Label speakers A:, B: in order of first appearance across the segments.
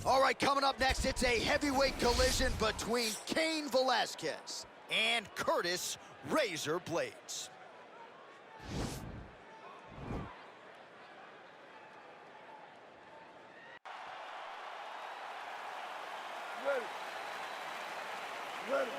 A: All right, coming up next, it's a heavyweight collision between Cain Velasquez and Curtis Razor Blaydes.
B: Ready. Ready.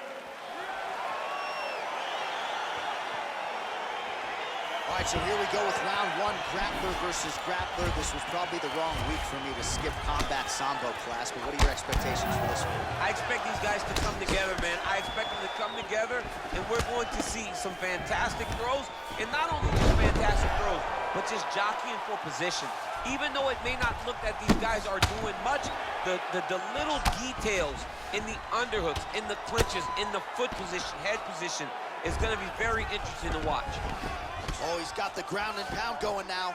A: All right, so here we go with round one, grappler versus grappler. This was probably the wrong week for me to skip combat sambo class, but what are your expectations for this one?
C: I expect these guys to come together, man. I expect them to come together, and we're going to see some fantastic throws, and not only just fantastic throws, but just jockeying for position. Even though it may not look that these guys are doing much, the little details in the underhooks, in the clinches, in the foot position, head position, is going to be very interesting to watch.
A: Oh, he's got the ground and pound going now.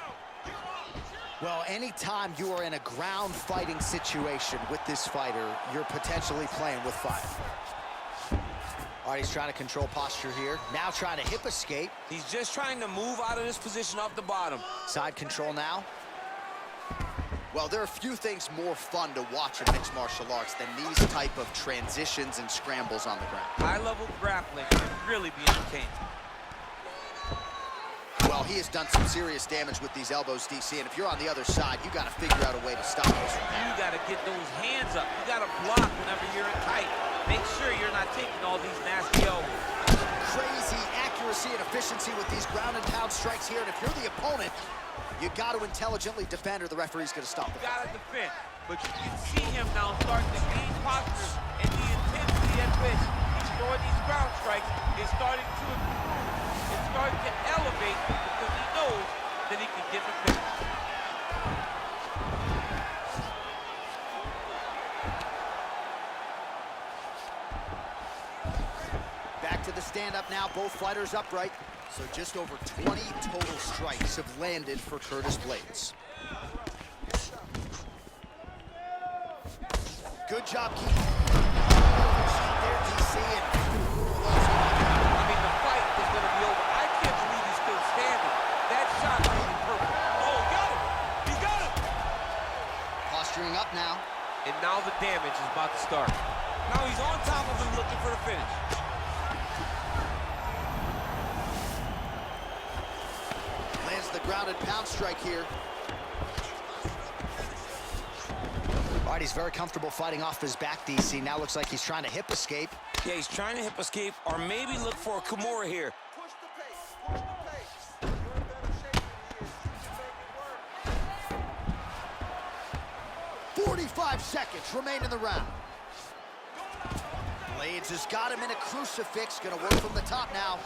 A: Well, anytime you are in a ground fighting situation with this fighter, you're potentially playing with fire. All right, he's trying to control posture here. Now trying to hip escape.
C: He's just trying to move out of this position off the bottom.
A: Side control now. Well, there are few things more fun to watch in mixed martial arts than these type of transitions and scrambles on the ground.
C: High-level grappling can really be entertaining.
A: Well, he has done some serious damage with these elbows, DC, and if you're on the other side, you got to figure out a way to stop this from happening.
C: You got to get those hands up. You got to block whenever you're in tight. Make sure you're not taking all these nasty elbows.
A: Crazy accuracy and efficiency with these ground and pound strikes here, and if you're the opponent, you got to intelligently defend or the referee's going to stop the fight.
C: You got to defend, but you can see him now starting to gain posture, and the intensity at which he's throwing these ground strikes is starting to improve. It's starting to elevate because he knows that he can get the finish.
A: Back to the stand-up now, both fighters upright. So just over 20 total strikes have landed for Curtis Blaydes. Good job keeping there, DC.
C: I mean, the fight is going to be over. I can't believe he's still standing. That shot made it perfect. Oh, he got him! He got him!
A: Posturing up now.
C: And now the damage is about to start. Now he's on top of him looking for the finish.
A: Lands the ground and pound strike here. All right, he's very comfortable fighting off his back, DC. Now looks like he's trying to hip escape.
C: Yeah, he's trying to hip escape or maybe look for a Kimura here.
B: Push the pace. Push the pace. You're in better shape than he is.
A: 45 seconds remain in the round. Blaydes has got him in a crucifix. Gonna work from the top now.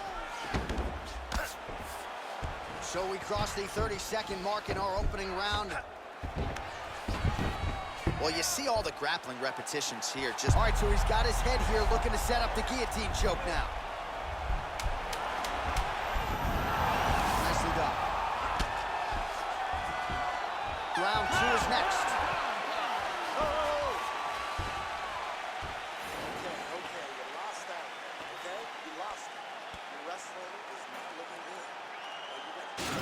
A: So we cross the 30-second mark in our opening round. Well, you see all the grappling repetitions here. All right, so he's got his head here, looking to set up the guillotine choke now. Nicely done. Round two is next.
B: Okay, you lost that. Okay? You lost it. Your wrestling is not looking good.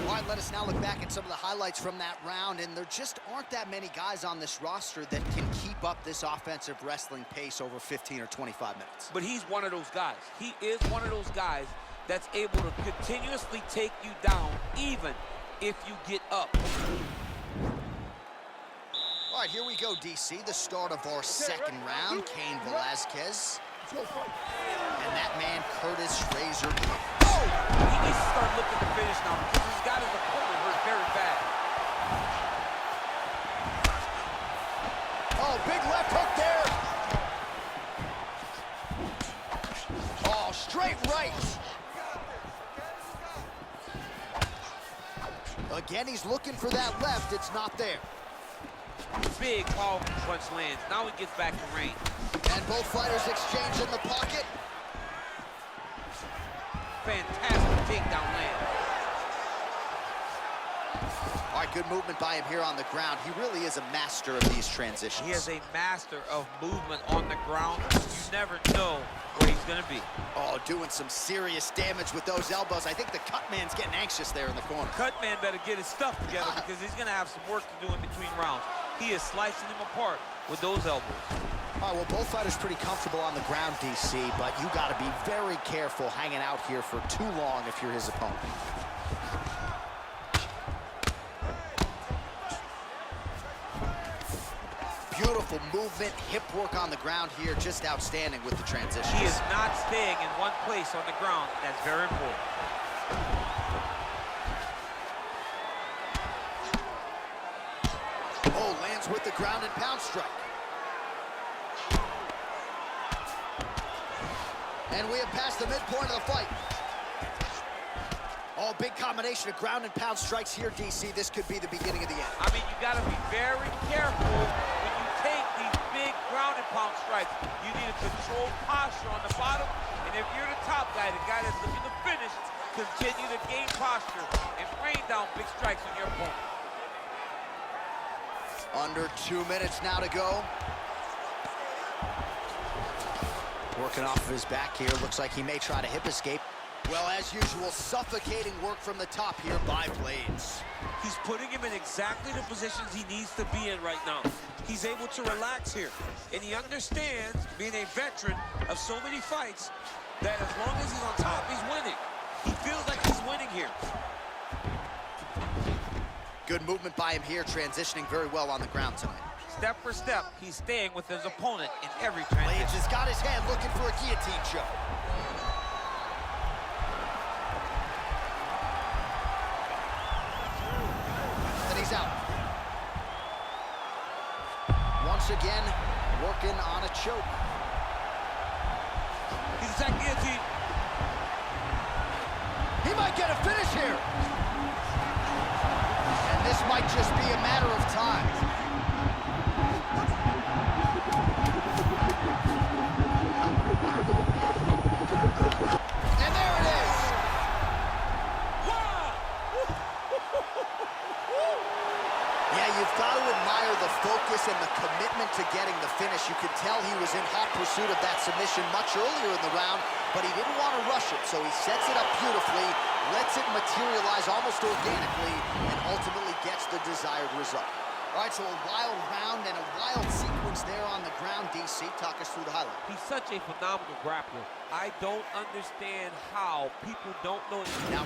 A: All right, let us now look back at some of the highlights from that round, and there just aren't that many guys on this roster that can keep up this offensive wrestling pace over 15 or 25 minutes.
C: But he's one of those guys. He is one of those guys that's able to continuously take you down even if you get up.
A: All right, here we go, DC. The start of our second round. Cain Velasquez. And that man, Curtis Razor Blaydes.
C: Oh! He needs to start looking to finish now because he's got his opponent hurt very bad.
A: Oh, big left hook there. Oh, straight right. Again, he's looking for that left. It's not there.
C: Big, powerful punch lands. Now he gets back to range.
A: And both fighters exchange in the pocket.
C: Fantastic takedown land.
A: All right, good movement by him here on the ground. He really is a master of these transitions.
C: He is a master of movement on the ground. You never know where he's going to be.
A: Oh, doing some serious damage with those elbows. I think the cut man's getting anxious there in the corner.
C: Cut man better get his stuff together because he's going to have some work to do in between rounds. He is slicing him apart with those elbows.
A: All right, well, both fighters pretty comfortable on the ground, DC, but you got to be very careful hanging out here for too long if you're his opponent. Beautiful movement, hip work on the ground here, just outstanding with the transition.
C: He is not staying in one place on the ground. That's very important.
A: Oh, lands with the ground and pound strike. And we have passed the midpoint of the fight. Oh, big combination of ground and pound strikes here, DC. This could be the beginning of the end.
C: I mean, you got to be very careful when you take these big ground and pound strikes. You need a controlled posture on the bottom. And if you're the top guy, the guy that's looking to finish, continue to gain posture and rain down big strikes on your opponent.
A: Under 2 minutes now to go. Working off of his back here. Looks like he may try to hip escape. Well, as usual, suffocating work from the top here by Blaydes.
C: He's putting him in exactly the positions he needs to be in right now. He's able to relax here. And he understands, being a veteran of so many fights, that as long as he's on top, he's winning. He feels like he's winning here.
A: Good movement by him here, transitioning very well on the ground tonight.
C: Step for step, he's staying with his opponent in every transition.
A: Blaydes has got his hand looking for a guillotine choke. And he's out. Once again, working on a choke.
C: He's attacking guillotine.
A: He might get a finish here. And this might just be a matter of time. And there it is.
C: Wow!
A: Yeah, you've got to admire the focus and the commitment to getting the finish. You could tell he was in hot pursuit of that submission much earlier in the round, but he didn't want to rush it, so he sets it up beautifully, lets it materialize almost organically, and ultimately gets the desired result. All right, so a wild round and a wild sequence there on the ground. DC, talk us through the highlight.
C: He's such a phenomenal grappler. I don't understand how people don't know.
A: Now,